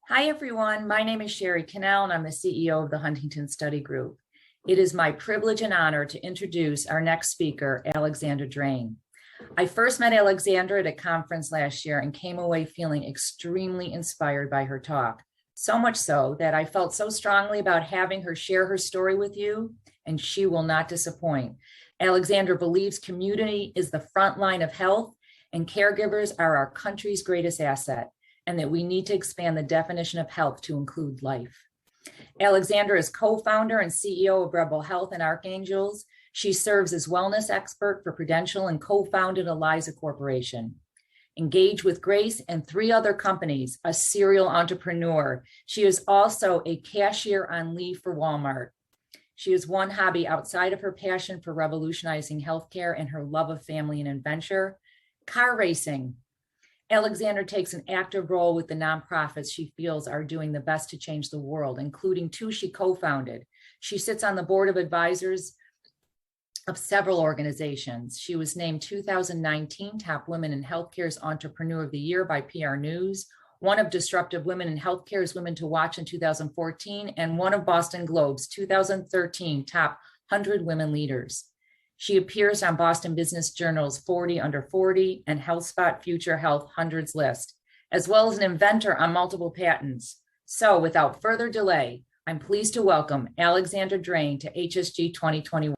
Hi, everyone. My name is Sherry Cannell, and I'm the CEO of the Huntington Study Group. It is my privilege and honor to introduce our next speaker, Alexandra Drane. I first met Alexandra at a conference last year and came away feeling extremely inspired by her talk. So much so that I felt so strongly about having her share her story with you, and she will not disappoint. Alexandra believes community is the front line of health, and caregivers are our country's greatest asset, and that we need to expand the definition of health to include life. Alexandra is co-founder and CEO of Rebel Health and ARCHANGELS. She serves as wellness expert for Prudential and co-founded Eliza Corporation. Engaged with Grace and 3 other companies, a serial entrepreneur. She is also a cashier on leave for Walmart. She has one hobby outside of her passion for revolutionizing healthcare and her love of family and adventure: car racing. Alexandra takes an active role with the nonprofits she feels are doing the best to change the world, including 2 she co-founded. She sits on the board of advisors of several organizations. She was named 2019 Top Women in Healthcare's Entrepreneur of the Year by PR News, one of Disruptive Women in Healthcare's Women to Watch in 2014, and one of Boston Globe's 2013 Top 100 Women Leaders. She appears on Boston Business Journal's 40 Under 40 and HealthSpot Future Health Hundreds list, as well as an inventor on multiple patents. So without further delay, I'm pleased to welcome Alexandra Drane to HSG 2021.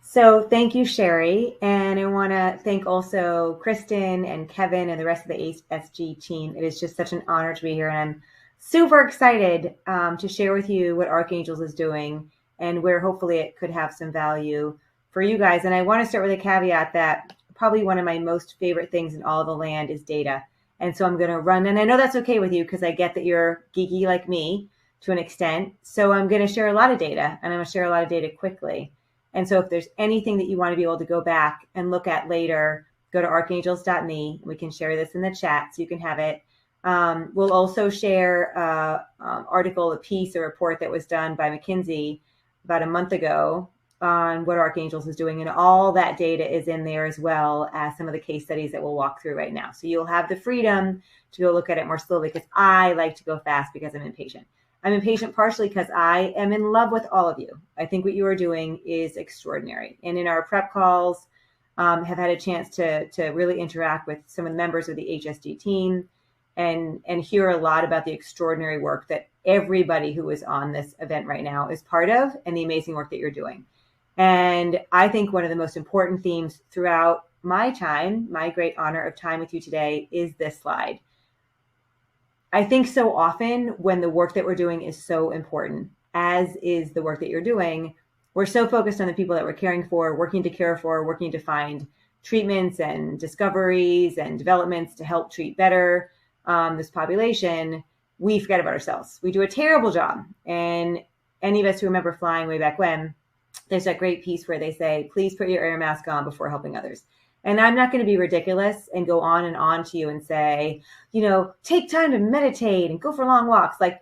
So thank you, Sherry. And I want to thank also Kristen and Kevin and the rest of the HSG team. It is just such an honor to be here. And I'm super excited to share with you what ARCHANGELS is doing and where hopefully it could have some value for you guys. And I want to start with a caveat that probably one of my most favorite things in all the land is data. And so I'm going to run, and I know that's okay with you because I get that you're geeky like me to an extent. So I'm going to share a lot of data, and I'm going to share a lot of data quickly. And so if there's anything that you want to be able to go back and look at later, go to archangels.me. We can share this in the chat so you can have it. We'll also share an article, a piece, a report that was done by McKinsey about a month ago on what ARCHANGELS is doing. And all that data is in there, as well as some of the case studies that we'll walk through right now. So you'll have the freedom to go look at it more slowly, because I like to go fast because I'm impatient. I'm impatient partially because I am in love with all of you. I think what you are doing is extraordinary. And in our prep calls, have had a chance to really interact with some of the members of the HSG team and hear a lot about the extraordinary work that everybody who is on this event right now is part of, and the amazing work that you're doing. And I think one of the most important themes throughout my time, my great honor of time with you today, is this slide. I think so often when the work that we're doing is so important, as is the work that you're doing, we're so focused on the people that we're caring for, working to care for, working to find treatments and discoveries and developments to help treat better this population, we forget about ourselves. We do a terrible job. And any of us who remember flying way back when, there's that great piece where they say, please put your air mask on before helping others. And I'm not going to be ridiculous and go on and on to you and say, take time to meditate and go for long walks. Like,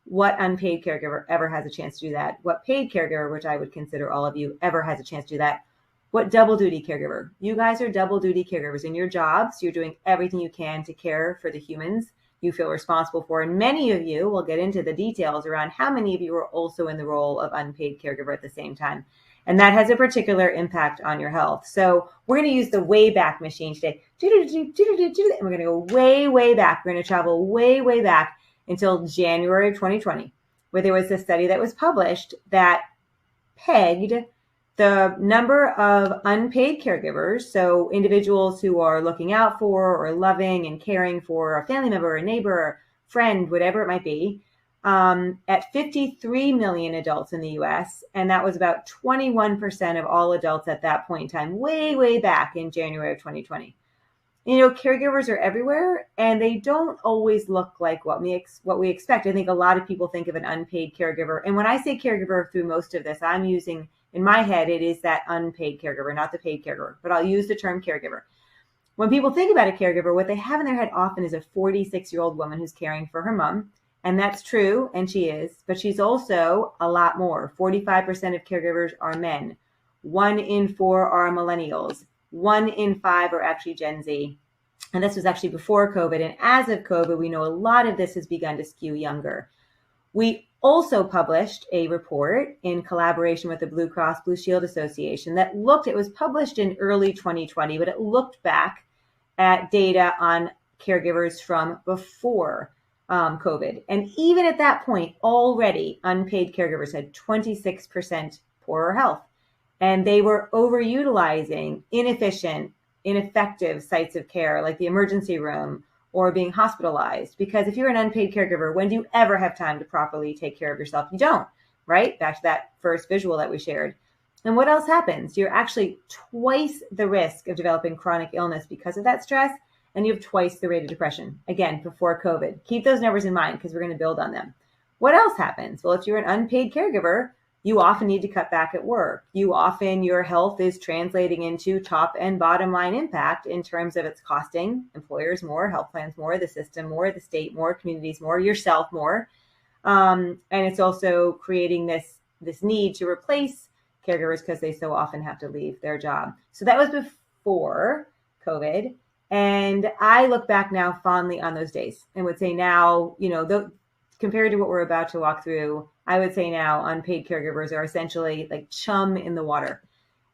what unpaid caregiver ever has a chance to do that? What paid caregiver, which I would consider all of you, ever has a chance to do that? What double duty caregiver? You guys are double duty caregivers in your jobs. You're doing everything you can to care for the humans you feel responsible for. And many of you, will get into the details around how many of you are also in the role of unpaid caregiver at the same time. And that has a particular impact on your health. So we're going to use the Wayback Machine today. And we're going to go way, way back. We're going to travel way, way back until January of 2020, where there was a study that was published that pegged the number of unpaid caregivers, so individuals who are looking out for or loving and caring for a family member, a neighbor, friend, whatever it might be, at 53 million adults in the US. And that was about 21% of all adults at that point in time, way, way back in January of 2020. Caregivers are everywhere, and they don't always look like what we expect. I think a lot of people think of an unpaid caregiver. And when I say caregiver through most of this, I'm using, in my head, it is that unpaid caregiver, not the paid caregiver, but I'll use the term caregiver. When people think about a caregiver, what they have in their head often is a 46-year-old woman who's caring for her mom. And that's true, and she is, but she's also a lot more. 45% of caregivers are men. 1 in 4 are millennials. 1 in 5 are actually Gen Z. And this was actually before COVID. And as of COVID, we know a lot of this has begun to skew younger. We also published a report in collaboration with the Blue Cross Blue Shield Association that it was published in early 2020, but it looked back at data on caregivers from before COVID. And even at that point, already unpaid caregivers had 26% poorer health. And they were overutilizing ineffective sites of care like the emergency room or being hospitalized. Because if you're an unpaid caregiver, when do you ever have time to properly take care of yourself? You don't, right? Back to that first visual that we shared. And what else happens? You're actually twice the risk of developing chronic illness because of that stress. And you have twice the rate of depression, again, before COVID. Keep those numbers in mind because we're going to build on them. What else happens? Well, if you're an unpaid caregiver, you often need to cut back at work. Your health is translating into top and bottom line impact in terms of it's costing employers more, health plans more, the system more, the state more, communities more, yourself more. And it's also creating this need to replace caregivers because they so often have to leave their job. So that was before COVID. And I look back now fondly on those days and would say now, compared to what we're about to walk through, I would say now unpaid caregivers are essentially like chum in the water.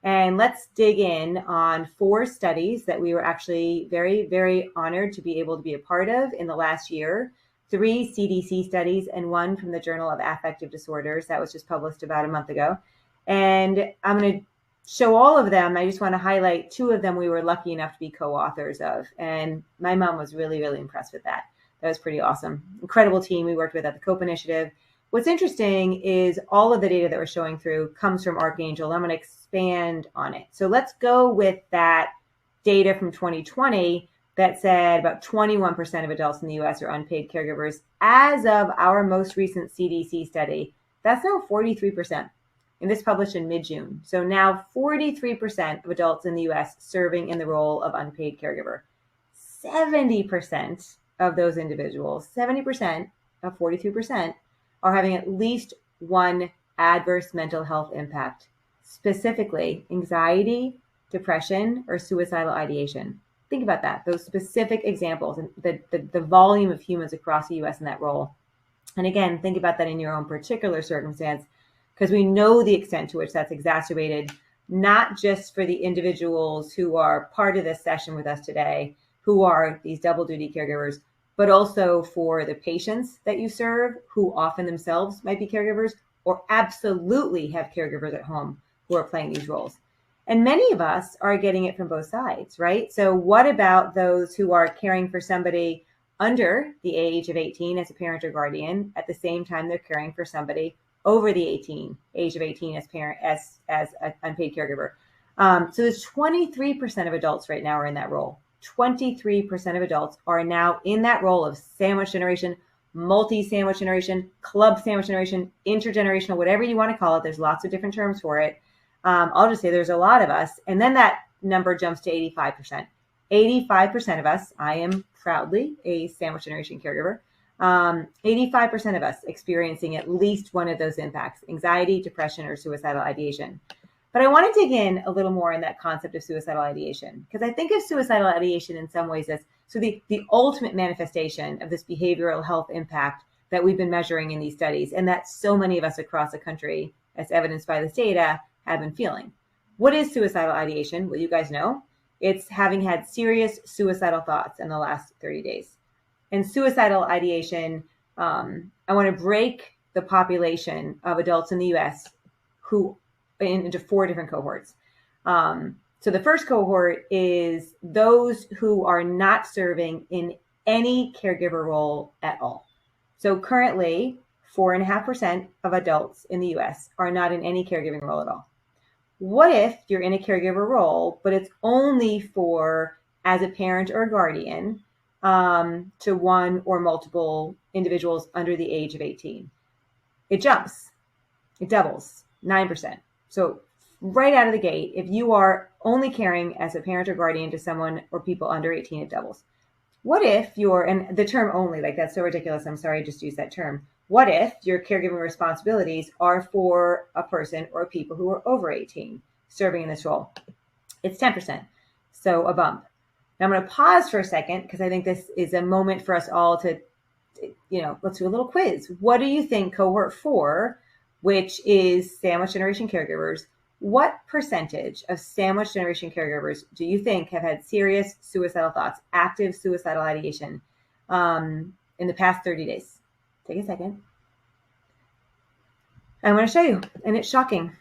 And let's dig in on 4 studies that we were actually very, very honored to be able to be a part of in the last year. 3 CDC studies and 1 from the Journal of Affective Disorders that was just published about a month ago. And I'm going to show all of them. I just want to highlight 2 of them we were lucky enough to be co-authors of. And my mom was really, really impressed with that. That was pretty awesome. Incredible team we worked with at the COPE initiative. What's interesting is all of the data that we're showing through comes from Archangel. I'm going to expand on it. So let's go with that data from 2020 that said about 21% of adults in the US are unpaid caregivers. As of our most recent CDC study, that's now 43%. And this published in mid-June. So now 43% of adults in the US serving in the role of unpaid caregiver. 70% of those individuals, 70% of 43%, are having at least one adverse mental health impact, specifically anxiety, depression, or suicidal ideation. Think about that, those specific examples and the volume of humans across the US in that role. And again, think about that in your own particular circumstance, because we know the extent to which that's exacerbated, not just for the individuals who are part of this session with us today, who are these double duty caregivers, but also for the patients that you serve, who often themselves might be caregivers or absolutely have caregivers at home who are playing these roles. And many of us are getting it from both sides, right? So what about those who are caring for somebody under the age of 18 as a parent or guardian, at the same time they're caring for somebody over the age of 18 as an unpaid caregiver? So there's 23% of adults right now are in that role. 23% of adults are now in that role of sandwich generation, multi-sandwich generation, club sandwich generation, intergenerational, whatever you want to call it. There's lots of different terms for it. I'll just say there's a lot of us. And then that number jumps to 85%. 85% of us, I am proudly a sandwich generation caregiver. 85% of us experiencing at least one of those impacts, anxiety, depression, or suicidal ideation. But I want to dig in a little more in that concept of suicidal ideation, because I think of suicidal ideation in some ways as the ultimate manifestation of this behavioral health impact that we've been measuring in these studies, and that so many of us across the country, as evidenced by this data, have been feeling. What is suicidal ideation? Well, you guys know. It's having had serious suicidal thoughts in the last 30 days. And suicidal ideation, I want to break the population of adults in the US who into 4 different cohorts. So the first cohort is those who are not serving in any caregiver role at all. So currently, 4.5% of adults in the US are not in any caregiving role at all. What if you're in a caregiver role, but it's only for as a parent or a guardian to one or multiple individuals under the age of 18? It jumps, it doubles, 9%. So right out of the gate, if you are only caring as a parent or guardian to someone or people under 18, it doubles. What if and the term only, like that's so ridiculous, I'm sorry I just used that term. What if your caregiving responsibilities are for a person or people who are over 18 serving in this role? It's 10%. So a bump. Now I'm going to pause for a second because I think this is a moment for us all to, let's do a little quiz. What do you think cohort 4, which is sandwich generation caregivers, what percentage of sandwich generation caregivers do you think have had serious suicidal thoughts, active suicidal ideation in the past 30 days? Take a second. I'm going to show you, and it's shocking.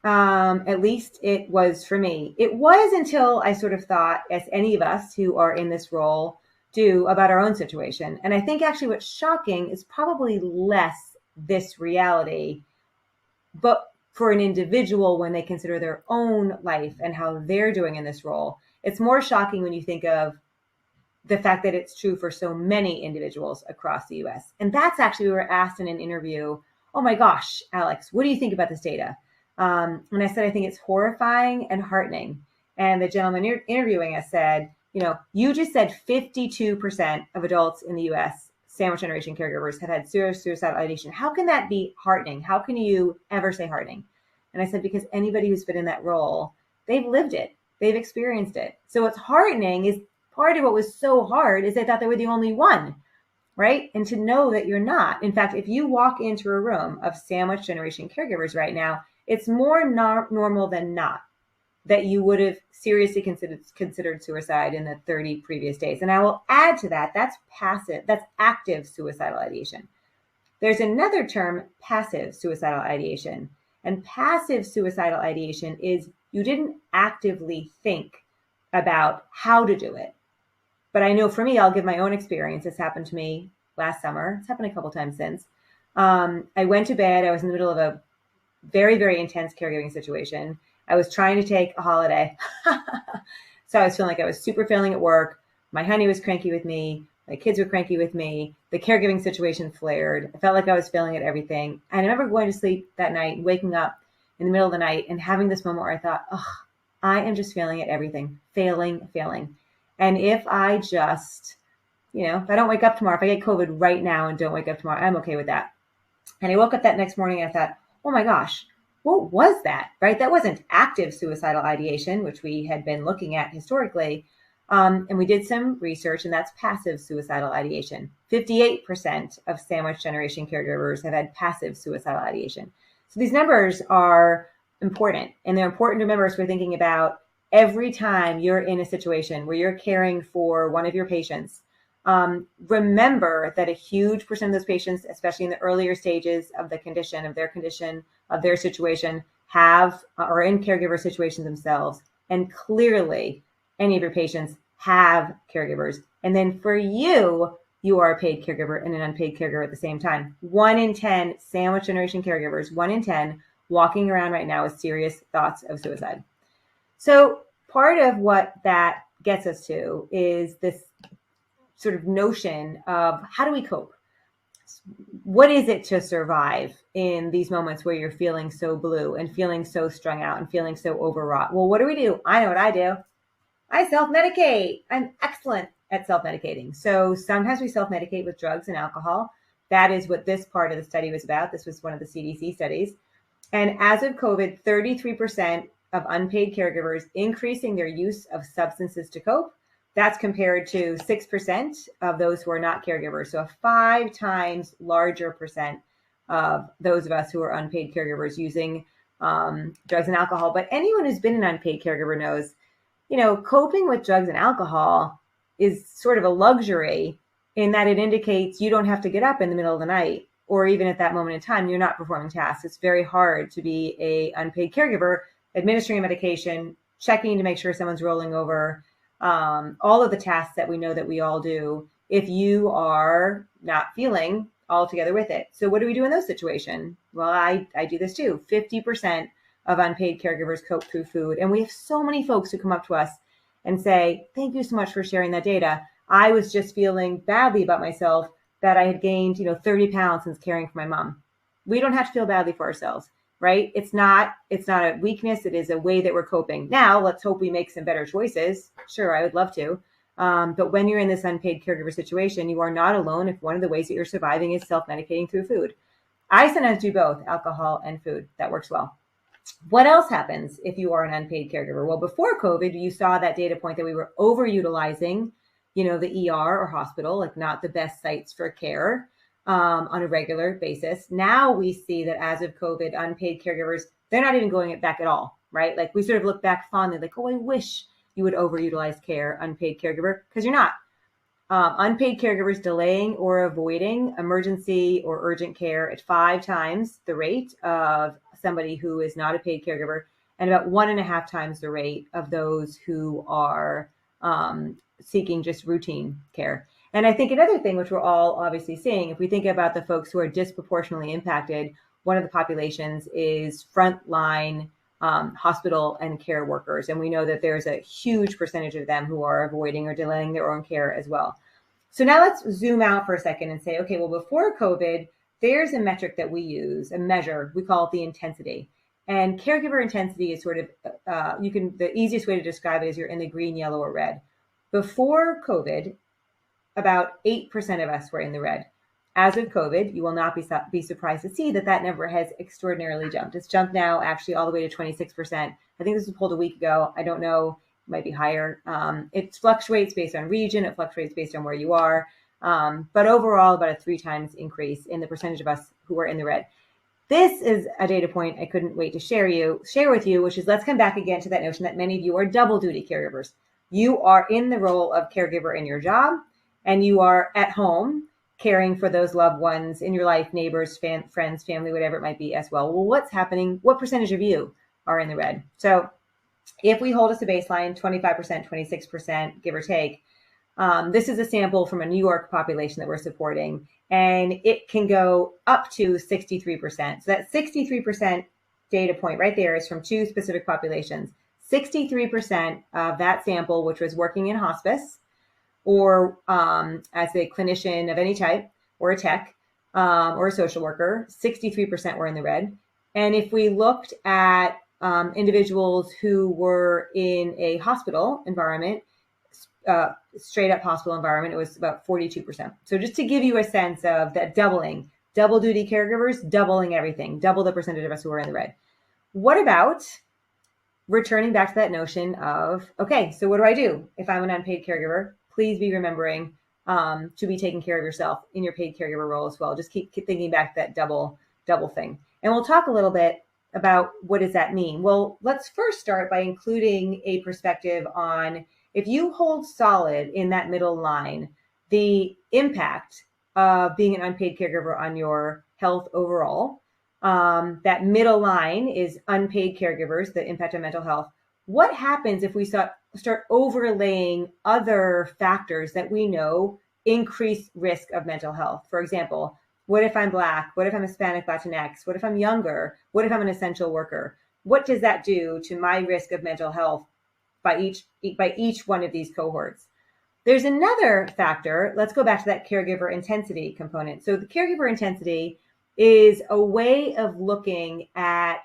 At least it was for me. It was until I sort of thought, as any of us who are in this role do, about our own situation. And I think actually what's shocking is probably less this reality, but for an individual when they consider their own life and how they're doing in this role, it's more shocking when you think of the fact that it's true for so many individuals across the US. And that's actually, we were asked in an interview, oh my gosh, Alex, what do you think about this data? And I said, I think it's horrifying and heartening. And the gentleman interviewing us said, you just said 52% of adults in the US, sandwich generation caregivers, have had serious suicidal ideation. How can that be heartening? How can you ever say heartening? And I said, because anybody who's been in that role, they've lived it. They've experienced it. So what's heartening is part of what was so hard is they thought they were the only one, right? And to know that you're not. In fact, if you walk into a room of sandwich generation caregivers right now, it's more normal than not that you would have seriously considered suicide in the 30 previous days. And I will add to that, that's active suicidal ideation. There's another term, passive suicidal ideation. And passive suicidal ideation is you didn't actively think about how to do it. But I know for me, I'll give my own experience. This happened to me last summer. It's happened a couple times since. I went to bed. I was in the middle of a very, very intense caregiving situation. I was trying to take a holiday. So I was feeling like I was super failing at work. My honey was cranky with me. My kids were cranky with me. The caregiving situation flared. I felt like I was failing at everything. And I remember going to sleep that night, waking up in the middle of the night and having this moment where I thought, I am just failing at everything, failing. And if I just, if I don't wake up tomorrow, if I get COVID right now and don't wake up tomorrow, I'm okay with that. And I woke up that next morning and I thought, oh my gosh, what was that, right? That wasn't active suicidal ideation, which we had been looking at historically. And we did some research, and that's passive suicidal ideation. 58% of sandwich generation caregivers have had passive suicidal ideation. So these numbers are important, and they're important to remember as we're thinking about every time you're in a situation where you're caring for one of your patients. Remember that a huge percent of those patients, especially in the earlier stages of the condition, of their situation, have or in caregiver situations themselves. And clearly, any of your patients have caregivers. And then for you, you are a paid caregiver and an unpaid caregiver at the same time. 1 in 10 sandwich generation caregivers, 1 in 10 walking around right now with serious thoughts of suicide. So part of what that gets us to is this sort of notion of how do we cope? What is it to survive in these moments where you're feeling so blue and feeling so strung out and feeling so overwrought? Well, what do? I know what I do. I self-medicate. I'm excellent at self-medicating. So sometimes we self-medicate with drugs and alcohol. That is what this part of the study was about. This was one of the CDC studies. And as of COVID, 33% of unpaid caregivers increasing their use of substances to cope. That's compared to 6% of those who are not caregivers. So a 5 times larger percent of those of us who are unpaid caregivers using drugs and alcohol. But anyone who's been an unpaid caregiver knows, coping with drugs and alcohol is sort of a luxury in that it indicates you don't have to get up in the middle of the night, or even at that moment in time, you're not performing tasks. It's very hard to be a unpaid caregiver, administering a medication, checking to make sure someone's rolling over, all of the tasks that we know that we all do if you are not feeling all together with it. So what do we do in those situations? Well, I do this too. 50% of unpaid caregivers cope through food. And we have so many folks who come up to us and say, thank you so much for sharing that data. I was just feeling badly about myself that I had gained, 30 pounds since caring for my mom. We don't have to feel badly for ourselves, right? It's not a weakness. It is a way that we're coping. Now, let's hope we make some better choices. Sure, I would love to. But when you're in this unpaid caregiver situation, you are not alone if one of the ways that you're surviving is self-medicating through food. I sometimes do both, alcohol and food. That works well. What else happens if you are an unpaid caregiver? Well, before COVID, you saw that data point that we were overutilizing, the ER or hospital, like not the best sites for care on a regular basis. Now we see that as of COVID, unpaid caregivers, they're not even going back at all, right? Like we sort of look back fondly, like, oh, I wish you would overutilize care, unpaid caregiver, because you're not. Unpaid caregivers delaying or avoiding emergency or urgent care at 5 times the rate of somebody who is not a paid caregiver, and about 1.5 times the rate of those who are seeking just routine care. And I think another thing, which we're all obviously seeing, if we think about the folks who are disproportionately impacted, one of the populations is frontline hospital and care workers. And we know that there's a huge percentage of them who are avoiding or delaying their own care as well. So now let's zoom out for a second and say, okay, well, before COVID, there's a metric that we use, a measure, we call it the intensity. And caregiver intensity is sort of, the easiest way to describe it is you're in the green, yellow, or red. Before COVID, about 8% of us were in the red. As of COVID, you will not be surprised to see that number has extraordinarily jumped. It's jumped now actually all the way to 26%. I think this was pulled a week ago. I don't know, it might be higher. It fluctuates based on region. It fluctuates based on where you are. But overall, about a 3 times increase in the percentage of us who are in the red. This is a data point I couldn't wait to share with you, which is let's come back again to that notion that many of you are double duty caregivers. You are in the role of caregiver in your job, and you are at home caring for those loved ones in your life, neighbors, friends, family, whatever it might be as well. Well, what's happening? What percentage of you are in the red? So if we hold us a baseline, 25%, 26%, give or take, this is a sample from a New York population that we're supporting, and it can go up to 63%. So that 63% data point right there is from 2 specific populations. 63% of that sample, which was working in hospice, or as a clinician of any type, or a tech, or a social worker, 63% were in the red. And if we looked at individuals who were in a hospital environment, straight up hospital environment, it was about 42%. So just to give you a sense of that doubling, double duty caregivers, doubling everything, double the percentage of us who are in the red. What about returning back to that notion of, okay, so what do I do if I'm an unpaid caregiver? Please be remembering to be taking care of yourself in your paid caregiver role as well. Just keep thinking back to that double thing. And we'll talk a little bit about what does that mean. Well, let's first start by including a perspective on if you hold solid in that middle line, the impact of being an unpaid caregiver on your health overall. That middle line is unpaid caregivers, the impact on mental health. What happens if we start overlaying other factors that we know increase risk of mental health? For example, what if I'm Black? What if I'm Hispanic, Latinx? What if I'm younger? What if I'm an essential worker? What does that do to my risk of mental health by each one of these cohorts? There's another factor. Let's go back to that caregiver intensity component. So the caregiver intensity is a way of looking at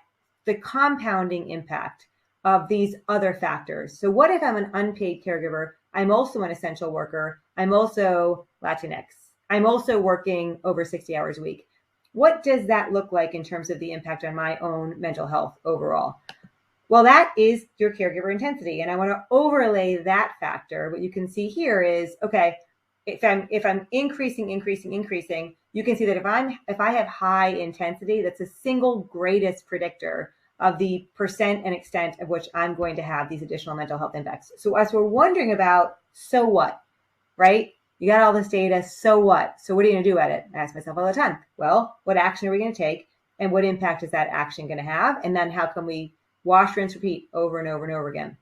the compounding impact of these other factors. So what if I'm an unpaid caregiver? I'm also an essential worker. I'm also Latinx. I'm also working over 60 hours a week. What does that look like in terms of the impact on my own mental health overall? Well, that is your caregiver intensity. And I want to overlay that factor. What you can see here is, okay, if I'm increasing, you can see that if I have high intensity, that's the single greatest predictor of the percent and extent of which I'm going to have these additional mental health impacts. So as we're wondering about, so what, right? You got all this data, so what? So what are you going to do at it? I ask myself all the time. Well, what action are we going to take? And what impact is that action going to have? And then how can we wash, rinse, repeat over and over and over again?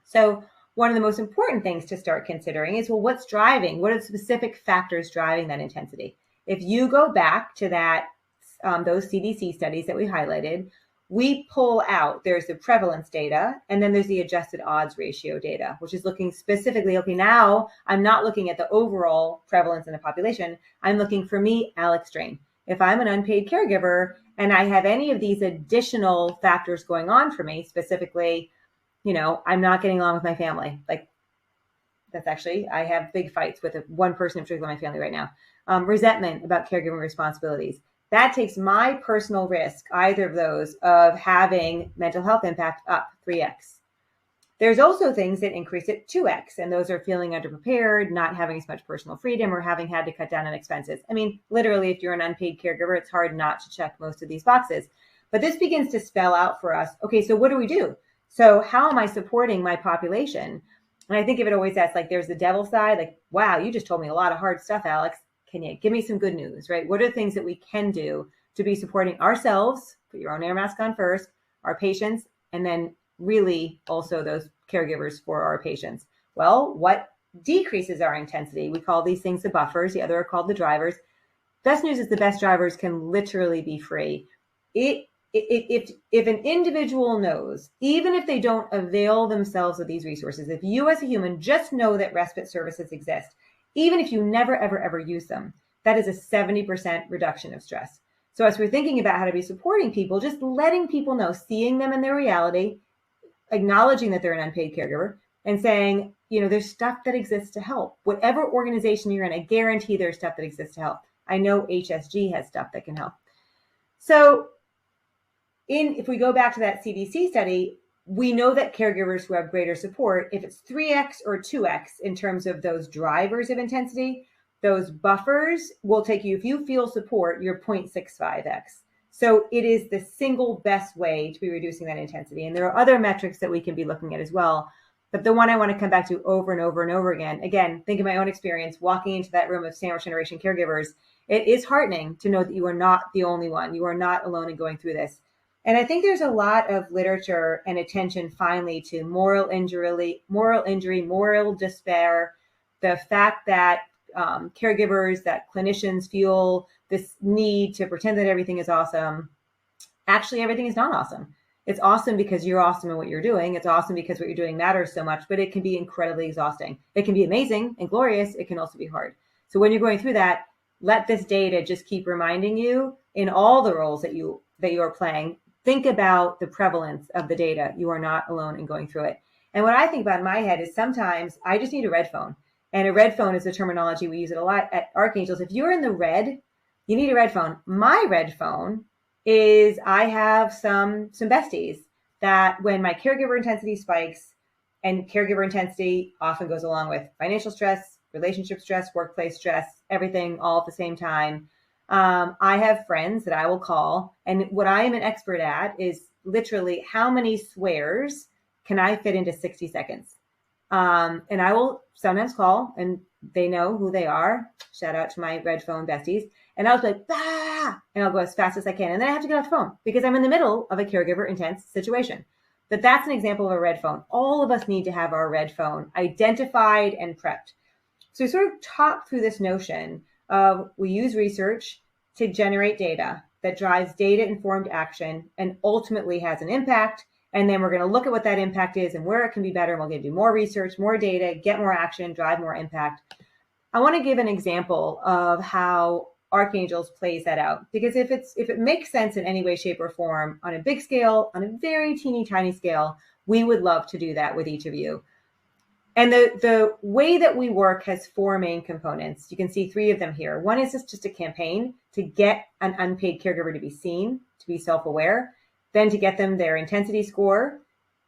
So one of the most important things to start considering is, well, what are the specific factors driving that intensity? If you go back to those CDC studies that we highlighted, we pull out, there's the prevalence data, and then there's the adjusted odds ratio data, which is looking specifically, okay, now I'm not looking at the overall prevalence in the population. I'm looking for me, Alex Drane. If I'm an unpaid caregiver and I have any of these additional factors going on for me, specifically, I'm not getting along with my family. Like, that's actually, I have big fights with one person in particular in my family right now. Resentment about caregiving responsibilities. that takes my personal risk, either of those, of having mental health impact up 3x. There's also things that increase it 2x, and those are feeling underprepared, not having as much personal freedom, or having had to cut down on expenses. I mean, literally, if you're an unpaid caregiver, it's hard not to check most of these boxes. But this begins to spell out for us, okay, so what do we do? So how am I supporting my population? And I think of it always as like, there's the devil side, like, wow, you just told me a lot of hard stuff, Alex. Can you give me some good news, right? What are the things that we can do to be supporting ourselves? Put your own air mask on first, our patients, and then really also those caregivers for our patients. Well, what decreases our intensity? We call these things the buffers. The other are called the drivers. Best news is the best drivers can literally be free. If an individual knows, even if they don't avail themselves of these resources, if you as a human just know that respite services exist, even if you never, ever use them, that is a 70% reduction of stress. So as we're thinking about how to be supporting people, just letting people know, seeing them in their reality, acknowledging that they're an unpaid caregiver, and saying, there's stuff that exists to help. Whatever organization you're in, I guarantee there's stuff that exists to help. I know HSG has stuff that can help. So if we go back to that CDC study, we know that caregivers who have greater support, if it's 3x or 2x in terms of those drivers of intensity, those buffers will take you, if you feel support, you're 0.65x. So it is the single best way to be reducing that intensity. And there are other metrics that we can be looking at as well. But the one I want to come back to over and over and over again, think of my own experience walking into that room of sandwich generation caregivers. It is heartening to know that you are not the only one. You are not alone in going through this. And I think there's a lot of literature and attention finally to moral injury, moral despair, the fact that caregivers, that clinicians feel this need to pretend that everything is awesome. Actually, everything is not awesome. It's awesome because you're awesome in what you're doing. It's awesome because what you're doing matters so much, but it can be incredibly exhausting. It can be amazing and glorious. It can also be hard. So when you're going through that, let this data just keep reminding you in all the roles that you are playing. Think about the prevalence of the data. You are not alone in going through it. And what I think about in my head is sometimes I just need a red phone. And a red phone is the terminology we use it a lot at Archangels. If you're in the red, you need a red phone. My red phone is I have some besties that when my caregiver intensity spikes, and caregiver intensity often goes along with financial stress, relationship stress, workplace stress, everything all at the same time. I have friends that I will call, and what I am an expert at is literally how many swears can I fit into 60 seconds? And I will sometimes call, and they know who they are. Shout out to my red phone besties. And I'll be like, bah! And I'll go as fast as I can. And then I have to get off the phone because I'm in the middle of a caregiver intense situation. But that's an example of a red phone. All of us need to have our red phone identified and prepped. So we sort of talk through this notion of we use research to generate data that drives data-informed action and ultimately has an impact. And then we're going to look at what that impact is and where it can be better. And we're going to do more research, more data, get more action, drive more impact. I want to give an example of how Archangels plays that out, because if it makes sense in any way, shape, or form on a big scale, on a very teeny tiny scale, we would love to do that with each of you. And the way that we work has four main components. You can see three of them here. One is just a campaign to get an unpaid caregiver to be seen, to be self-aware, then to get them their intensity score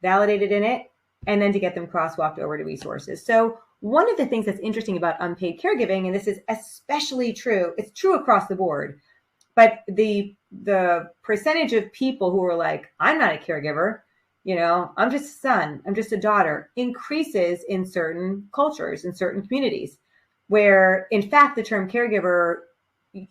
validated in it, and then to get them crosswalked over to resources. So one of the things that's interesting about unpaid caregiving, and this is especially true, it's true across the board, but the percentage of people who are like, I'm not a caregiver, I'm just a son, I'm just a daughter, increases in certain cultures, in certain communities, where in fact the term caregiver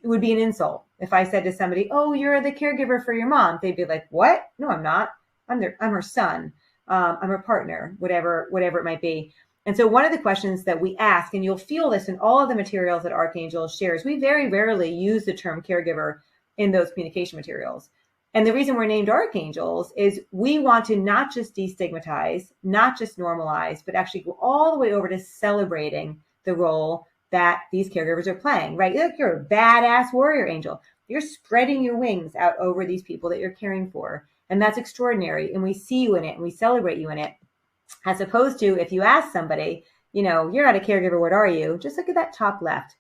would be an insult. If I said to somebody, oh, you're the caregiver for your mom, they'd be like, what? No, I'm not. I'm her son. I'm her partner, whatever it might be. And so one of the questions that we ask, and you'll feel this in all of the materials that Archangels shares, we very rarely use the term caregiver in those communication materials. And the reason we're named Archangels is we want to not just destigmatize, not just normalize, but actually go all the way over to celebrating the role that these caregivers are playing, right? Look, you're a badass warrior angel. You're spreading your wings out over these people that you're caring for. And that's extraordinary. And we see you in it and we celebrate you in it. As opposed to if you ask somebody, you're not a caregiver, what are you? Just look at that top left.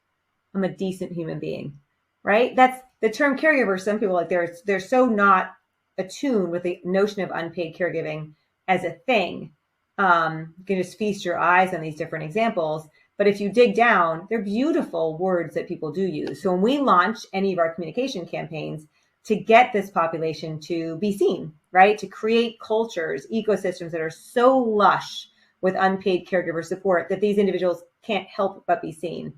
I'm a decent human being. right? That's the term caregiver. Some people, like, they're so not attuned with the notion of unpaid caregiving as a thing. You can just feast your eyes on these different examples. But if you dig down, they're beautiful words that people do use. So when we launch any of our communication campaigns to get this population to be seen, right? To create cultures, ecosystems that are so lush with unpaid caregiver support that these individuals can't help but be seen.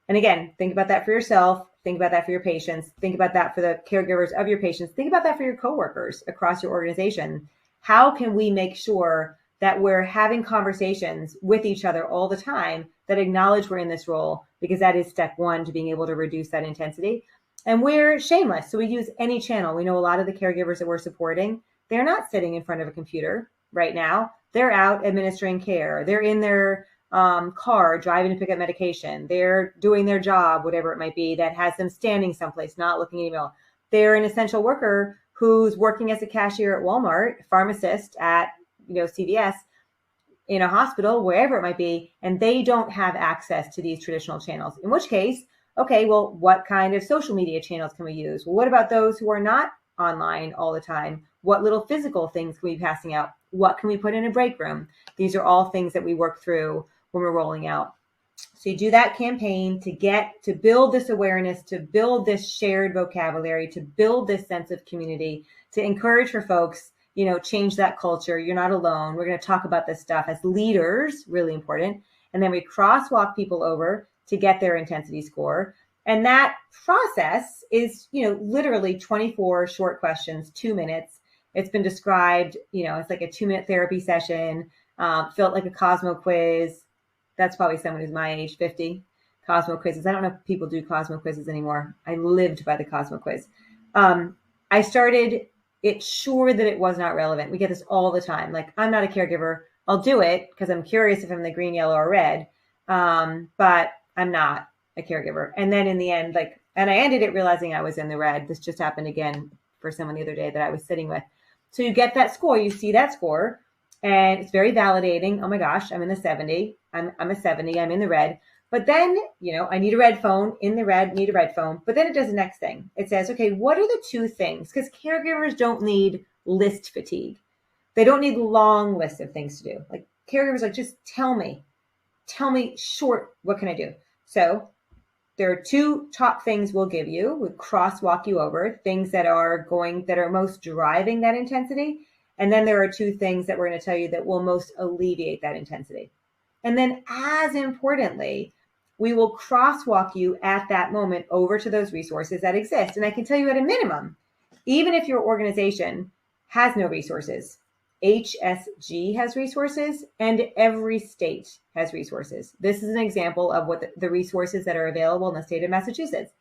And again, think about that for yourself. Think about that for your patients. Think about that for the caregivers of your patients. Think about that for your coworkers across your organization. How can we make sure that we're having conversations with each other all the time that acknowledge we're in this role? Because that is step one to being able to reduce that intensity. And we're shameless. So we use any channel. We know a lot of the caregivers that we're supporting, they're not sitting in front of a computer right now. They're out administering care. They're in their car driving to pick up medication. They're doing their job, whatever it might be, that has them standing someplace, not looking at email. They're an essential worker who's working as a cashier at Walmart, pharmacist at CVS, in a hospital, wherever it might be, and they don't have access to these traditional channels. In which case, okay, well, what kind of social media channels can we use? Well, what about those who are not online all the time? What little physical things can we be passing out? What can we put in a break room? These are all things that we work through when we're rolling out. So you do that campaign to build this awareness, to build this shared vocabulary, to build this sense of community, to encourage for folks, change that culture. You're not alone. We're going to talk about this stuff as leaders, really important. And then we crosswalk people over to get their intensity score. And that process is, literally 24 short questions, 2 minutes. It's been described, it's like a 2-minute therapy session, felt like a Cosmo quiz. That's probably someone who's my age, 50. Cosmo quizzes. I don't know if people do Cosmo quizzes anymore. I lived by the Cosmo quiz. I started it sure that it was not relevant. We get this all the time. Like, I'm not a caregiver. I'll do it because I'm curious if I'm the green, yellow, or red. But I'm not a caregiver. And then in the end, and I ended it realizing I was in the red. This just happened again for someone the other day that I was sitting with. So you get that score, you see that score, and it's very validating. Oh my gosh, I'm in the 70. I'm a 70. I'm in the red. But then, I need a red phone, in the red, need a red phone. But then it does the next thing. It says, okay, what are the 2 things? Because caregivers don't need list fatigue. They don't need long lists of things to do. Like, caregivers, just tell me short, what can I do? So there are 2 top things we'll give you. We'll crosswalk you over, things that are most driving that intensity. And then there are 2 things that we're going to tell you that will most alleviate that intensity. And then, as importantly, we will crosswalk you at that moment over to those resources that exist. And I can tell you, at a minimum, even if your organization has no resources, HSG has resources, and every state has resources. This is an example of what the resources that are available in the state of Massachusetts.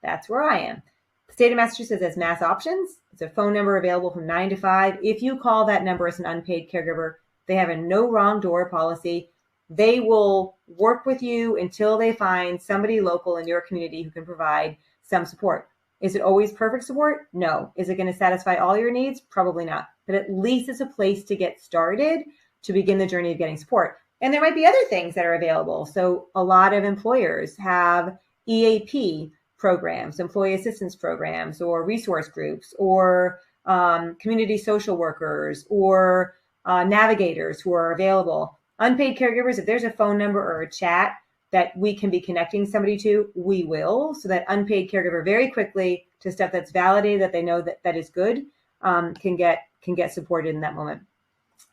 That's where I am. The state of Massachusetts has Mass Options. It's a phone number available from 9 to 5. If you call that number as an unpaid caregiver, they have a no wrong door policy. They will work with you until they find somebody local in your community who can provide some support. Is it always perfect support? No. Is it going to satisfy all your needs? Probably not. But at least it's a place to get started, to begin the journey of getting support. And there might be other things that are available. So a lot of employers have EAP programs, employee assistance programs, or resource groups, or community social workers, or navigators who are available. Unpaid caregivers, if there's a phone number or a chat that we can be connecting somebody to, we will, so that unpaid caregiver very quickly to stuff that's validated, that they know that is good, can get supported in that moment.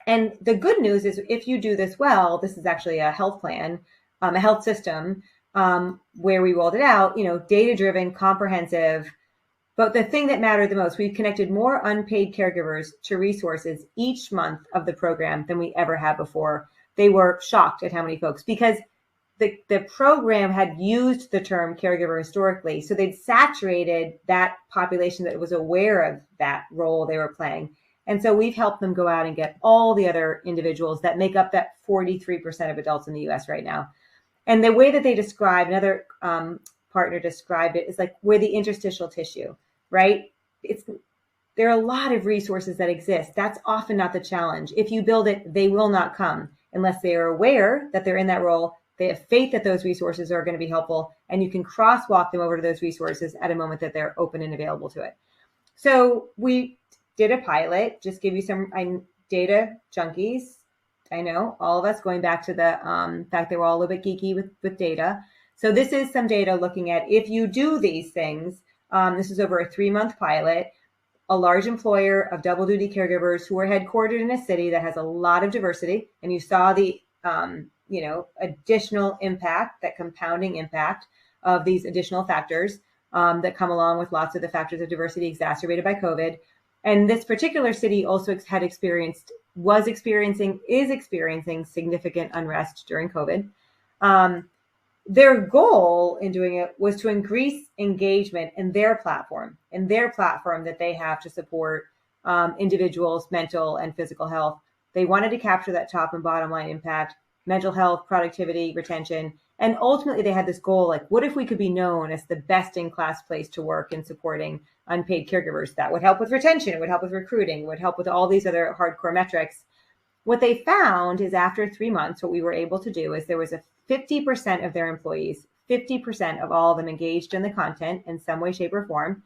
And the good news is, if you do this well, this is actually a health plan, a health system where we rolled it out, data-driven, comprehensive. But the thing that mattered the most, we've connected more unpaid caregivers to resources each month of the program than we ever had before. They were shocked at how many folks, because the program had used the term caregiver historically. So they'd saturated that population that was aware of that role they were playing. And so we've helped them go out and get all the other individuals that make up that 43% of adults in the US right now. And the way that they describe, another partner described it, is like we're the interstitial tissue, right? There are a lot of resources that exist. That's often not the challenge. If you build it, they will not come unless they are aware that they're in that role, They have faith that those resources are going to be helpful, and you can crosswalk them over to those resources at a moment that they're open and available to it. So we did a pilot, just give you some data junkies. I know all of us going back to the fact that we're all a little bit geeky with data. So this is some data looking at if you do these things. This is over a 3-month pilot. A large employer of double duty caregivers who are headquartered in a city that has a lot of diversity. And you saw the, additional impact, that compounding impact of these additional factors that come along with lots of the factors of diversity exacerbated by COVID. And this particular city also is experiencing significant unrest during COVID. Their goal in doing it was to increase engagement in their platform that they have to support individuals' mental and physical health. They wanted to capture that top and bottom line impact, mental health, productivity, retention. And ultimately they had this goal, like, what if we could be known as the best in class place to work in supporting unpaid caregivers? That would help with retention, it would help with recruiting, it would help with all these other hardcore metrics. What they found is after 3 months, what we were able to do is there was a 50% of their employees, 50% of all of them engaged in the content in some way, shape, or form.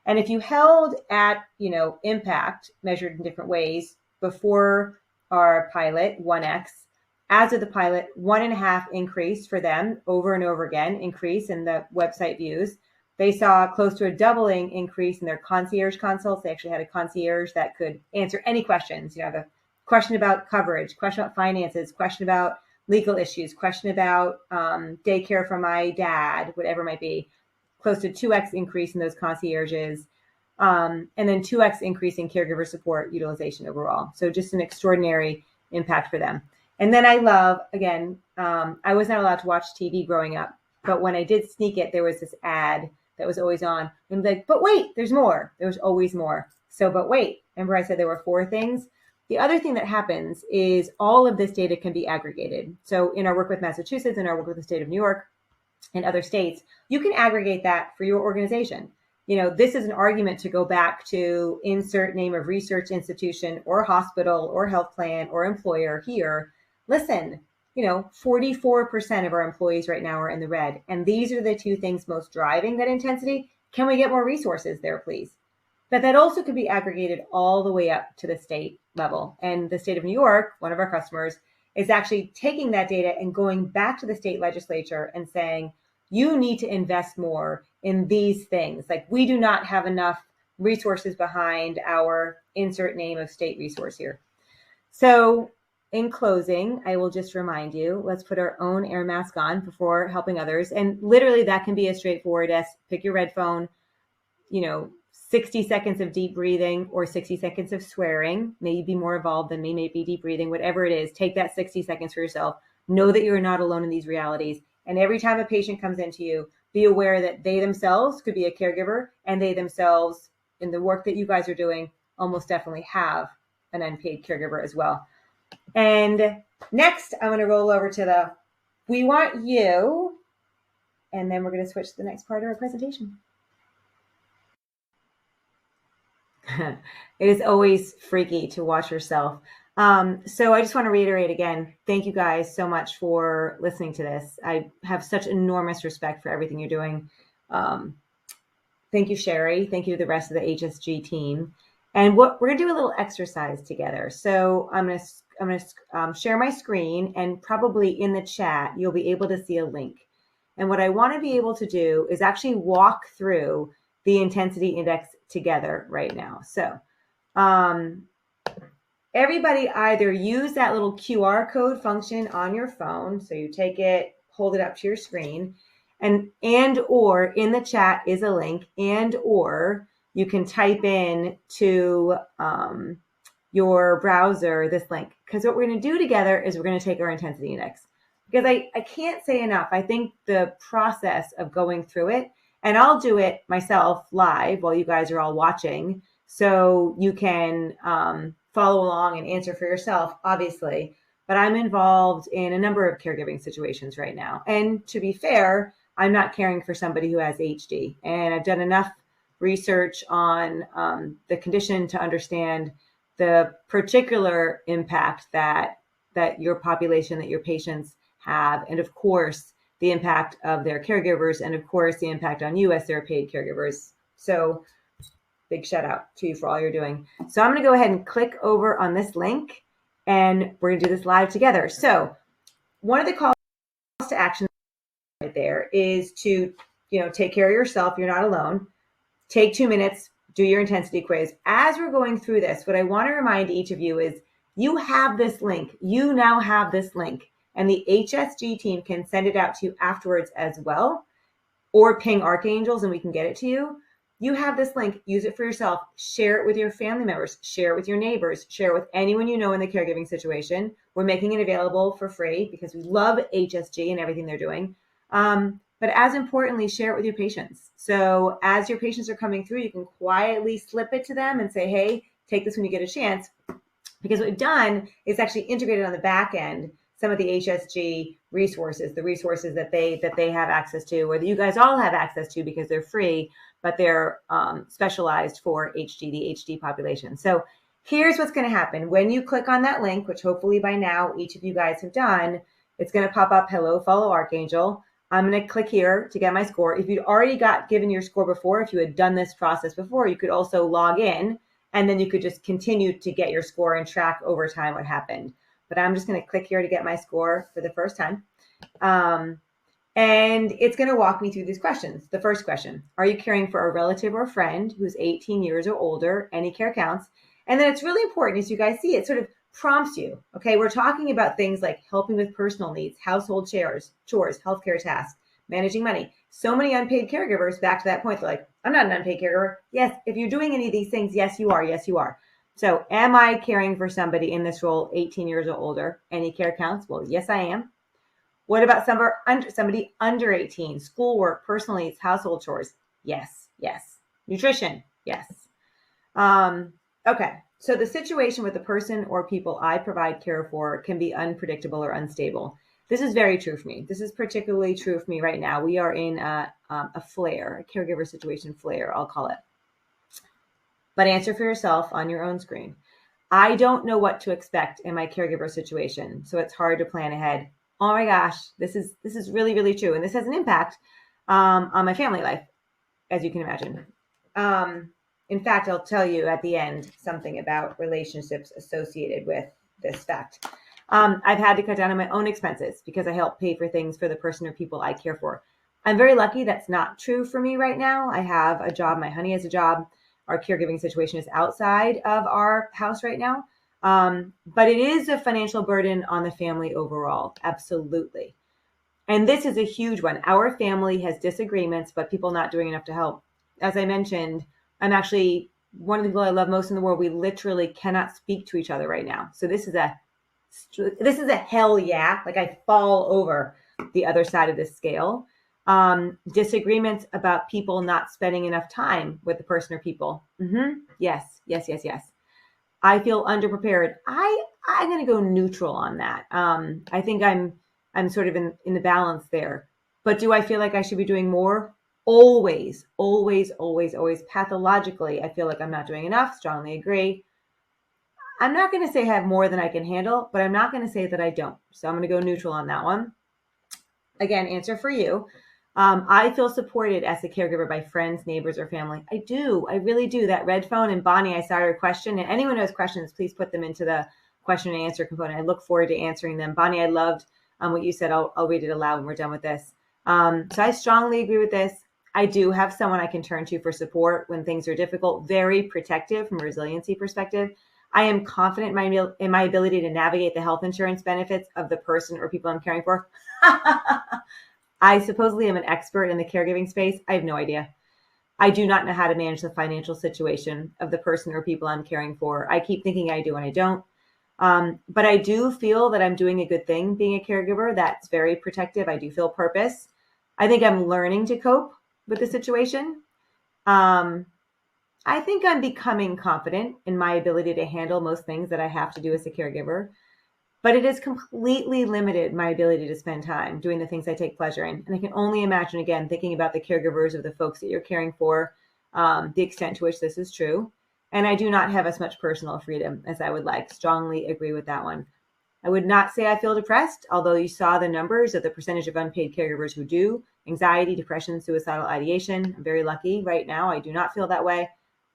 And if you held at, impact measured in different ways before our pilot, 1x, as of the pilot, 1.5 increase for them over and over again, increase in the website views. They saw close to a doubling increase in their concierge consults. They actually had a concierge that could answer any questions, the question about coverage, question about finances, question about legal issues, question about daycare for my dad, whatever it might be. Close to 2x increase in those concierges, and then 2x increase in caregiver support utilization overall. So just an extraordinary impact for them. And then I love, again, I was not allowed to watch TV growing up, but when I did sneak it, there was this ad that was always on. And like, but wait, there's more. There was always more. So, but wait, remember I said there were 4 things? The other thing that happens is all of this data can be aggregated. So in our work with Massachusetts and our work with the state of New York and other states, you can aggregate that for your organization. This is an argument to go back to insert name of research institution or hospital or health plan or employer here. Listen, 44% of our employees right now are in the red. And these are the 2 things most driving that intensity. Can we get more resources there, please? But that also could be aggregated all the way up to the state level. And the state of New York, one of our customers, is actually taking that data and going back to the state legislature and saying, you need to invest more in these things. Like, we do not have enough resources behind our insert name of state resource here. So in closing, I will just remind you, let's put our own air mask on before helping others. And literally that can be as straightforward as pick your red phone, 60 seconds of deep breathing or 60 seconds of swearing. Maybe be more evolved than me, maybe deep breathing, whatever it is. Take that 60 seconds for yourself. Know that you're not alone in these realities. And every time a patient comes into you, be aware that they themselves could be a caregiver, and they themselves, in the work that you guys are doing, almost definitely have an unpaid caregiver as well. And next, I'm going to roll over to the we want you, and then we're going to switch to the next part of our presentation. It is always freaky to watch yourself. So I just want to reiterate again, thank you guys so much for listening to this. I have such enormous respect for everything you're doing. Thank you, Sherry. Thank you to the rest of the HSG team. And we're going to do a little exercise together. So I'm going to share my screen, and probably in the chat, you'll be able to see a link. And what I want to be able to do is actually walk through the intensity index together right now. So everybody either use that little QR code function on your phone. So you take it, hold it up to your screen, and or in the chat is a link, and or you can type in to your browser this link. Because what we're going to do together is we're going to take our intensity index. Because I can't say enough. I think the process of going through it, and I'll do it myself live while you guys are all watching, so you can follow along and answer for yourself, obviously. But I'm involved in a number of caregiving situations right now. And to be fair, I'm not caring for somebody who has HD. And I've done enough research on the condition to understand the particular impact that your population, that your patients have, and of course, the impact of their caregivers, and of course, the impact on you as their paid caregivers. So big shout out to you for all you're doing. So I'm going to go ahead and click over on this link, and we're going to do this live together. So one of the calls to action right there is to, take care of yourself. You're not alone. Take 2 minutes, do your intensity quiz. As we're going through this, what I want to remind each of you is you have this link. You now have this link, and the HSG team can send it out to you afterwards as well, or ping ARCHANGELS and we can get it to you. You have this link, use it for yourself, share it with your family members, share it with your neighbors, share it with anyone you know in the caregiving situation. We're making it available for free because we love HSG and everything they're doing. But as importantly, share it with your patients. So as your patients are coming through, you can quietly slip it to them and say, hey, take this when you get a chance. Because what we've done is actually integrated on the back end some of the HSG resources, the resources that they have access to, or that you guys all have access to because they're free, but they're specialized for the HD population. So here's what's going to happen. When you click on that link, which hopefully by now each of you guys have done, it's going to pop up, hello, follow Archangel. I'm going to click here to get my score. If you'd already given your score before, if you had done this process before, you could also log in, and then you could just continue to get your score and track over time what happened. But I'm just going to click here to get my score for the first time. And it's going to walk me through these questions. The first question, are you caring for a relative or friend who's 18 years or older? Any care counts. And then it's really important, as you guys see, it sort of prompts you. Okay, we're talking about things like helping with personal needs, household chores, healthcare tasks, managing money. So many unpaid caregivers, back to that point, they're like, I'm not an unpaid caregiver. Yes, if you're doing any of these things, yes, you are. Yes, you are. So am I caring for somebody in this role, 18 years or older? Any care counts? Well, yes, I am. What about somebody under 18? Schoolwork, personal needs, household chores? Yes, yes. Nutrition? Yes. Okay. So the situation with the person or people I provide care for can be unpredictable or unstable. This is very true for me. This is particularly true for me right now. We are in a flare, a caregiver situation flare, I'll call it. But answer for yourself on your own screen. I don't know what to expect in my caregiver situation, so it's hard to plan ahead. Oh my gosh, this is really, really true. And this has an impact on my family life, as you can imagine. In fact, I'll tell you at the end something about relationships associated with this fact. I've had to cut down on my own expenses because I help pay for things for the person or people I care for. I'm very lucky that's not true for me right now. I have a job. My honey has a job. Our caregiving situation is outside of our house right now. But it is a financial burden on the family overall. Absolutely. And this is a huge one. Our family has disagreements, but people not doing enough to help. As I mentioned, I'm actually one of the people I love most in the world. We literally cannot speak to each other right now. So this is a hell yeah. Like I fall over the other side of this scale. Disagreements about people not spending enough time with the person or people. Yes. I feel underprepared. I'm going to go neutral on that. I think I'm sort of in the balance there. But do I feel like I should be doing more? Always. Pathologically, I feel like I'm not doing enough. Strongly agree. I'm not going to say I have more than I can handle, but I'm not going to say that I don't. So I'm going to go neutral on that one. Again, answer for you. I feel supported as a caregiver by friends, neighbors, or family. I do. I really do. That red phone. And Bonnie, I saw your question. And anyone who has questions, please put them into the question and answer component. I look forward to answering them. Bonnie, I loved what you said. I'll read it aloud when we're done with this. So I strongly agree with this. I do have someone I can turn to for support when things are difficult. Very protective from a resiliency perspective. I am confident in my ability to navigate the health insurance benefits of the person or people I'm caring for. I supposedly am an expert in the caregiving space. I have no idea. I do not know how to manage the financial situation of the person or people I'm caring for. I keep thinking I do and I don't. But I do feel that I'm doing a good thing being a caregiver. That's very protective. I do feel purpose. I think I'm learning to cope with the situation. I think I'm becoming confident in my ability to handle most things that I have to do as a caregiver. But it has completely limited my ability to spend time doing the things I take pleasure in. And I can only imagine, again, thinking about the caregivers of the folks that you're caring for, the extent to which this is true. And I do not have as much personal freedom as I would like. Strongly agree with that one. I would not say I feel depressed, although you saw the numbers of the percentage of unpaid caregivers who do. Anxiety, depression, suicidal ideation. I'm very lucky right now. I do not feel that way.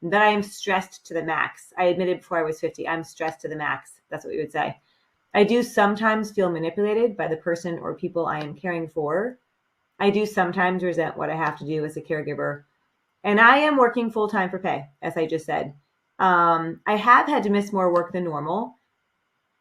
That I am stressed to the max. I admitted before I was 50, I'm stressed to the max. That's what we would say. I do sometimes feel manipulated by the person or people I am caring for. I do sometimes resent what I have to do as a caregiver. And I am working full-time for pay, as I just said. I have had to miss more work than normal,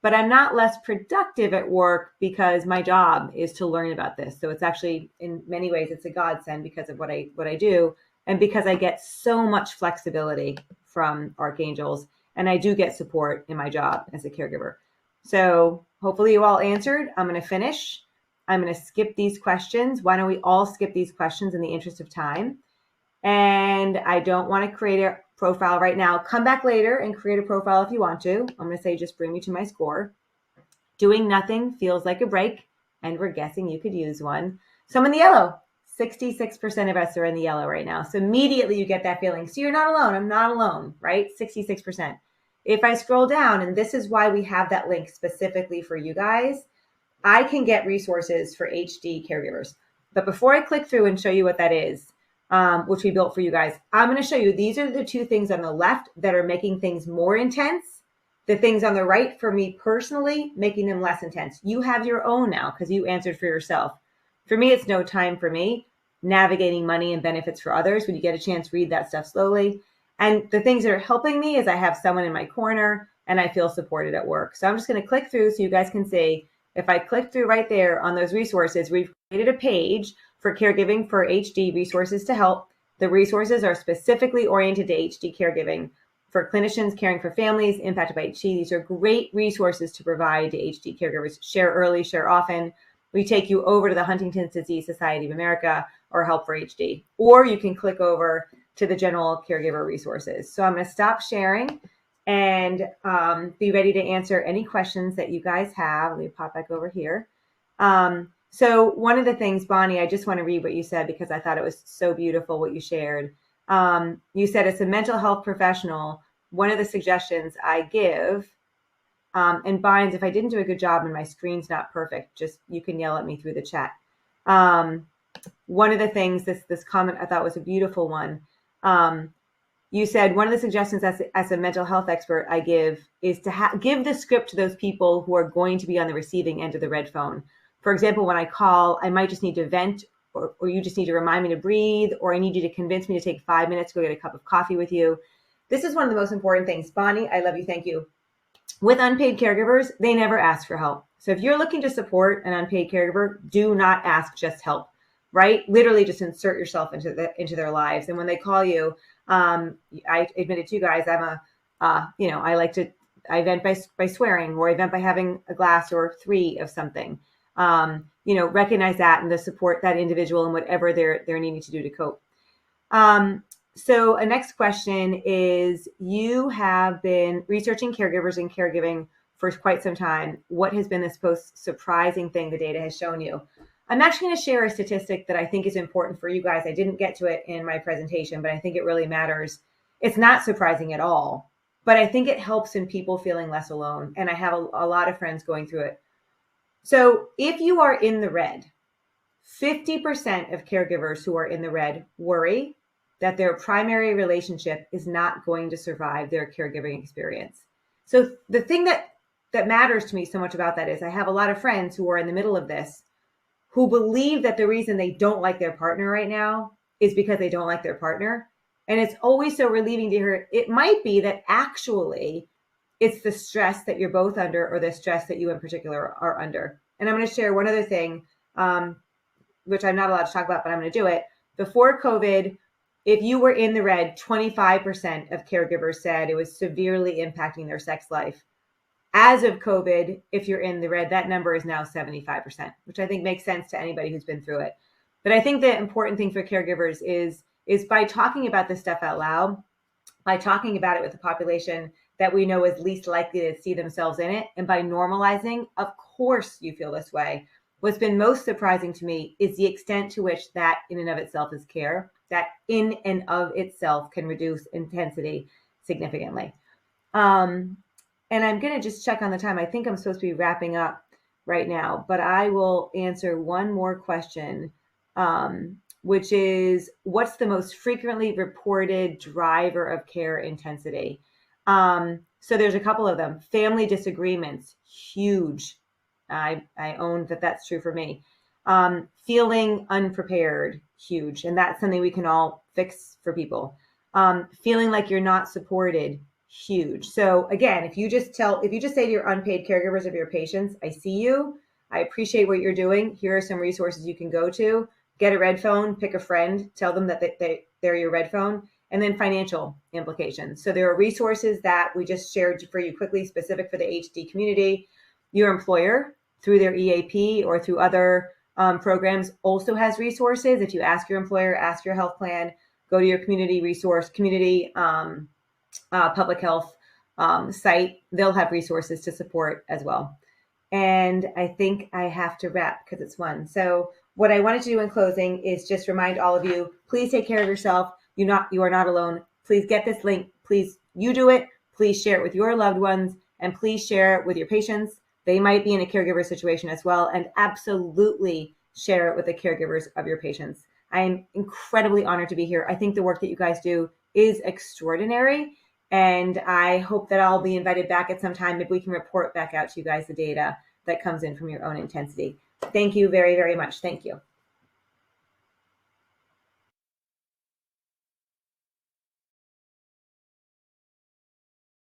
but I'm not less productive at work because my job is to learn about this. So it's actually, in many ways, it's a godsend because of what I do, and because I get so much flexibility from Archangels, and I do get support in my job as a caregiver. So hopefully you all answered. I'm going to finish. I'm going to skip these questions. Why don't we all skip these questions in the interest of time? And I don't want to create a profile right now. Come back later and create a profile if you want to. I'm going to say, just bring me to my score. Doing nothing feels like a break, and we're guessing you could use one. So I'm in the yellow. 66% of us are in the yellow right now. So immediately you get that feeling. So you're not alone. I'm not alone, right? 66%. If I scroll down, and this is why we have that link specifically for you guys, I can get resources for HD caregivers. But before I click through and show you what that is, which we built for you guys, I'm going to show you, these are the two things on the left that are making things more intense. The things on the right, for me personally, making them less intense. You have your own now because you answered for yourself. For me, it's no time for me. Navigating money and benefits for others. When you get a chance, read that stuff slowly. And the things that are helping me is I have someone in my corner and I feel supported at work. So I'm just going to click through so you guys can see. If I click through right there on those resources, we've created a page for Caregiving for HD resources to help. The resources are specifically oriented to HD caregiving for clinicians caring for families impacted by HD. These are great resources to provide to HD caregivers. Share early, share often. We take you over to the Huntington's Disease Society of America or Help for HD, or you can click over to the general caregiver resources. So I'm going to stop sharing and be ready to answer any questions that you guys have. Let me pop back over here. So one of the things, Bonnie, I just want to read what you said because I thought it was so beautiful what you shared. You said, as a mental health professional, one of the suggestions I give, and Bynes, if I didn't do a good job and my screen's not perfect, just you can yell at me through the chat. One of the things, this comment I thought was a beautiful one. You said one of the suggestions as a mental health expert I give is to give the script to those people who are going to be on the receiving end of the red phone. For example, when I call, I might just need to vent, or you just need to remind me to breathe, or I need you to convince me to take 5 minutes to go get a cup of coffee with you. This is one of the most important things. Bonnie, I love you. Thank you. With unpaid caregivers, they never ask for help. So if you're looking to support an unpaid caregiver, do not ask just help, right? Literally just insert yourself into their lives. And when they call you, I admitted to you guys, I vent by swearing, or I vent by having a glass or 3 of something. Recognize that and the support that individual and whatever they're needing to do to cope. So a next question is, you have been researching caregivers and caregiving for quite some time. What has been this most surprising thing the data has shown you? I'm actually going to share a statistic that I think is important for you guys. I didn't get to it in my presentation, but I think it really matters. It's not surprising at all, but I think it helps in people feeling less alone. And I have a lot of friends going through it. So if you are in the red, 50% of caregivers who are in the red worry that their primary relationship is not going to survive their caregiving experience. So the thing that matters to me so much about that is I have a lot of friends who are in the middle of this, who believe that the reason they don't like their partner right now is because they don't like their partner. And it's always so relieving to hear it might be that actually it's the stress that you're both under, or the stress that you in particular are under. And I'm going to share one other thing, which I'm not allowed to talk about, but I'm going to do it. Before COVID, if you were in the red, 25% of caregivers said it was severely impacting their sex life. As of COVID, if you're in the red, that number is now 75%, which I think makes sense to anybody who's been through it. But I think the important thing for caregivers is by talking about this stuff out loud, by talking about it with the population that we know is least likely to see themselves in it, and by normalizing, of course you feel this way. What's been most surprising to me is the extent to which that in and of itself is care, that in and of itself can reduce intensity significantly. And And I'm going to just check on the time. I think I'm supposed to be wrapping up right now, but I will answer one more question, which is, what's the most frequently reported driver of care intensity? So there's a couple of them. Family disagreements, huge. I own that that's true for me. Feeling unprepared, huge. And that's something we can all fix for people. Feeling like you're not supported, huge. So again, if you just say to your unpaid caregivers of your patients, I see you, I appreciate what you're doing. Here are some resources you can go to. Get a red phone, pick a friend, tell them that they're your red phone, and then financial implications. So there are resources that we just shared for you quickly, specific for the HD community. Your employer, through their EAP or through other programs, also has resources. If you ask your employer, ask your health plan, go to your community resource, community public health site, they'll have resources to support as well. And I think I have to wrap because it's 1. So what I wanted to do in closing is just remind all of you, please take care of yourself. You are not alone. Please get this link. Please, you do it. Please share it with your loved ones, and please share it with your patients. They might be in a caregiver situation as well, and absolutely share it with the caregivers of your patients. I am incredibly honored to be here. I think the work that you guys do is extraordinary, and I hope that I'll be invited back at some time. Maybe we can report back out to you guys the data that comes in from your own intensity. Thank you very, very much. Thank you.